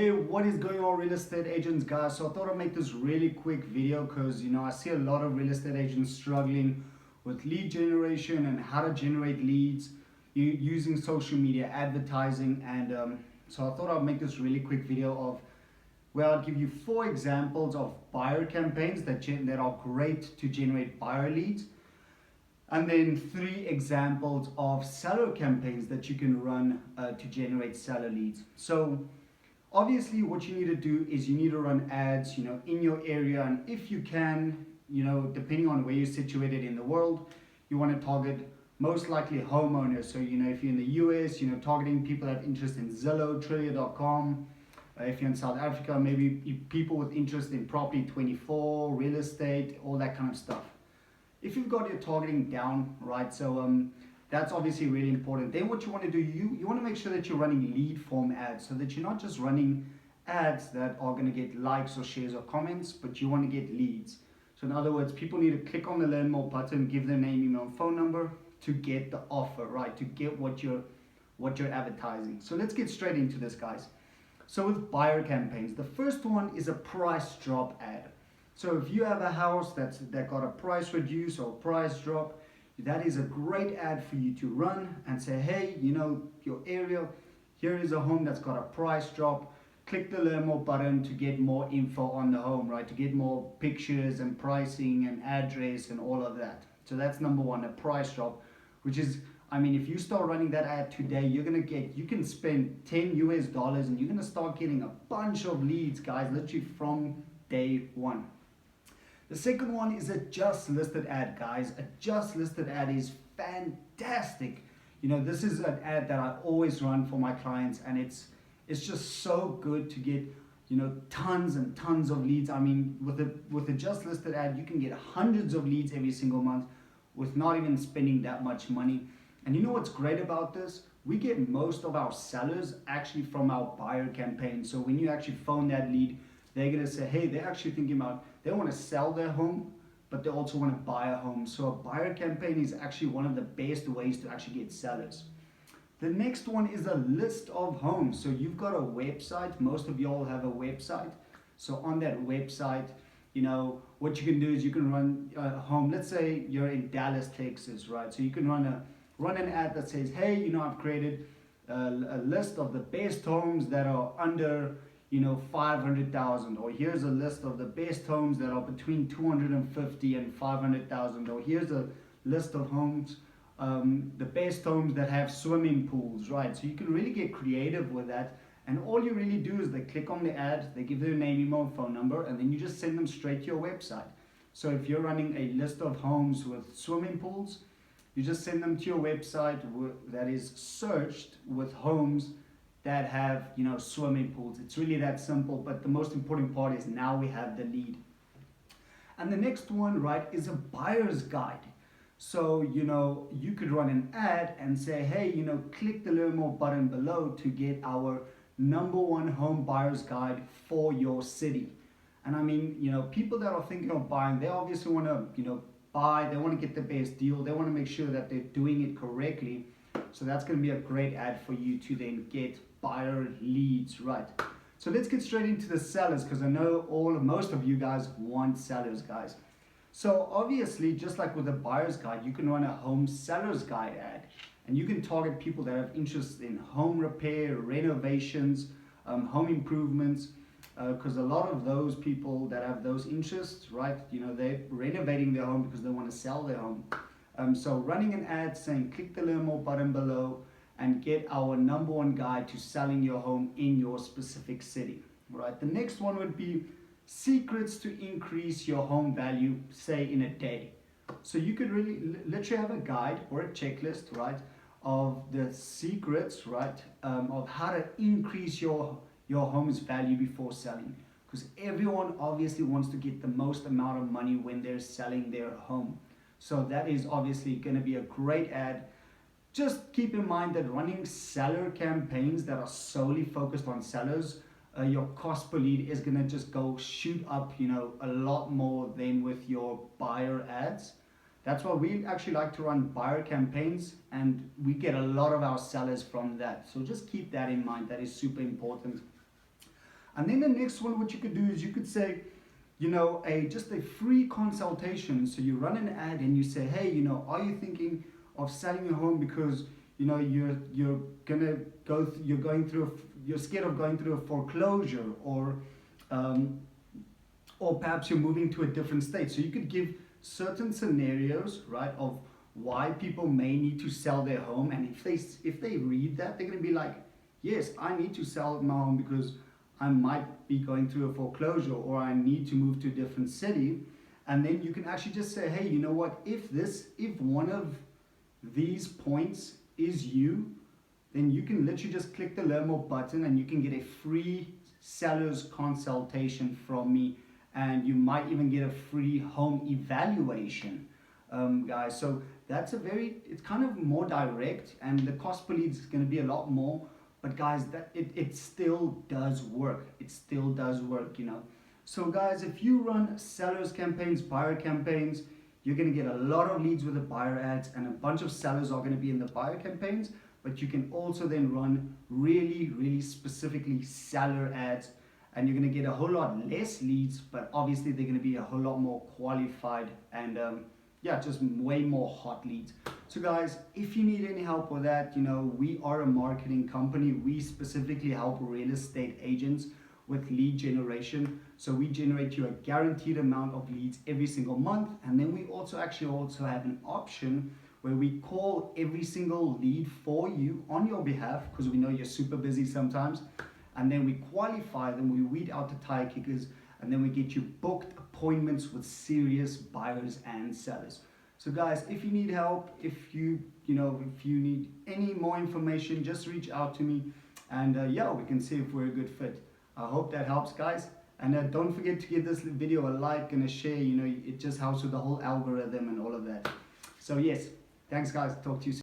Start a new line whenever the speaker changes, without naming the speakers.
Hey, what is going on, real estate agents, guys? So I thought I'd make this really quick video because I see a lot of real estate agents struggling with lead generation and how to generate leads using social media advertising. And so I thought I'd make this really quick video of where I'll give you 4 examples of buyer campaigns that are great to generate buyer leads, and then 3 examples of seller campaigns that you can run to generate seller leads. So obviously what you need to do is you need to run ads in your area, and if you can, depending on where you're situated in the world, you want to target most likely homeowners. So if you're in the US, targeting people that have interest in Zillow, Trillia.com. If you're in South Africa, maybe people with interest in property 24, real estate, all that kind of stuff. If you've got your targeting down, right, so that's obviously really important. Then what you want to do, you want to make sure that you're running lead form ads, so that you're not just running ads that are going to get likes or shares or comments, but you want to get leads. So in other words, people need to click on the learn more button, give their name, email, and phone number to get the offer, right, to get what you're advertising. So let's get straight into this, guys. So with buyer campaigns, the first one is a price drop ad. So if you have a house that got a price reduce or price drop, that is a great ad for you to run and say, hey, your area, here is a home that's got a price drop. Click the learn more button to get more info on the home, right? To get more pictures and pricing and address and all of that. So that's number one, a price drop, which is, if you start running that ad today, you can spend $10 and you're gonna start getting a bunch of leads, guys, literally from day one. The second one is a just listed ad, guys. A just listed ad is fantastic. This is an ad that I always run for my clients, and it's just so good to get tons and tons of leads. With a just listed ad, you can get hundreds of leads every single month with not even spending that much money. And you know what's great about this? We get most of our sellers actually from our buyer campaign. So when you actually phone that lead, they're gonna say, hey, they're actually thinking about, they wanna sell their home, but they also wanna buy a home. So a buyer campaign is actually one of the best ways to actually get sellers. The next one is a list of homes. So you've got a website, most of y'all have a website. So on that website, what you can do is you can run a home. Let's say you're in Dallas, Texas, right? So you can run an ad that says, hey, I've created a list of the best homes that are under 500,000, or here's a list of the best homes that are between 250 and 500,000, or here's a list of homes, the best homes that have swimming pools, right? So you can really get creative with that, and all you really do is they click on the ad, they give their name, email, phone number, and then you just send them straight to your website. So if you're running a list of homes with swimming pools, you just send them to your website that is searched with homes that have swimming pools. It's really that simple, but the most important part is now we have the lead. And the next one, right, is a buyer's guide. So you could run an ad and say, hey, click the learn more button below to get our #1 home buyer's guide for your city. And people that are thinking of buying, they obviously want to buy, they want to get the best deal, they want to make sure that they're doing it correctly. So that's going to be a great ad for you to then get buyer leads, right? So let's get straight into the sellers, because I know most of you guys want sellers, guys. So obviously, just like with the buyer's guide, you can run a home seller's guide ad, and you can target people that have interest in home repair, renovations, home improvements, because a lot of those people that have those interests, right, they're renovating their home because they want to sell their home. So running an ad saying click the learn more button below and get our #1 guide to selling your home in your specific city, right? The next one would be secrets to increase your home value, say in a day. So you could really literally have a guide or a checklist, right, of the secrets, right, of how to increase your home's value before selling, because everyone obviously wants to get the most amount of money when they're selling their home. So that is obviously going to be a great ad. Just keep in mind that running seller campaigns that are solely focused on sellers, your cost per lead is going to just go shoot up a lot more than with your buyer ads. That's why we actually like to run buyer campaigns, and we get a lot of our sellers from that. So just keep that in mind. That is super important. And then the next one, what you could do is you could say, you know, just a free consultation. So you run an ad and you say, hey, you know, are you thinking of selling your home because you know you're gonna you're going through you're scared of going through a foreclosure, or perhaps you're moving to a different state. So you could give certain scenarios, right, of why people may need to sell their home, and if they read that, they're going to be like, yes, I need to sell my home because I might be going through a foreclosure, or I need to move to a different city. And then you can actually just say, hey, you know what, if one of these points is you, then you can literally just click the learn more button and you can get a free seller's consultation from me, and you might even get a free home evaluation, guys. So that's it's kind of more direct, and the cost per lead is going to be a lot more, but guys, it still does work. It still does work, you know. So guys, if you run sellers campaigns, buyer campaigns, you're going to get a lot of leads with the buyer ads, and a bunch of sellers are going to be in the buyer campaigns. But you can also then run really specifically seller ads, and you're going to get a whole lot less leads, but obviously they're going to be a whole lot more qualified, and yeah, just way more hot leads. So guys, if you need any help with that, you know, we are a marketing company. We specifically help real estate agents with lead generation. So we generate you a guaranteed amount of leads every single month, and then we also have an option where we call every single lead for you on your behalf, because we know you're super busy sometimes, and then we qualify them, we weed out the tire kickers, and then we get you booked appointments with serious buyers and sellers. So guys, if you need help, if you need any more information, just reach out to me, and yeah, we can see if we're a good fit. I hope that helps, guys. And don't forget to give this video a like and a share. You know, it just helps with the whole algorithm and all of that. So yes, thanks guys. Talk to you soon.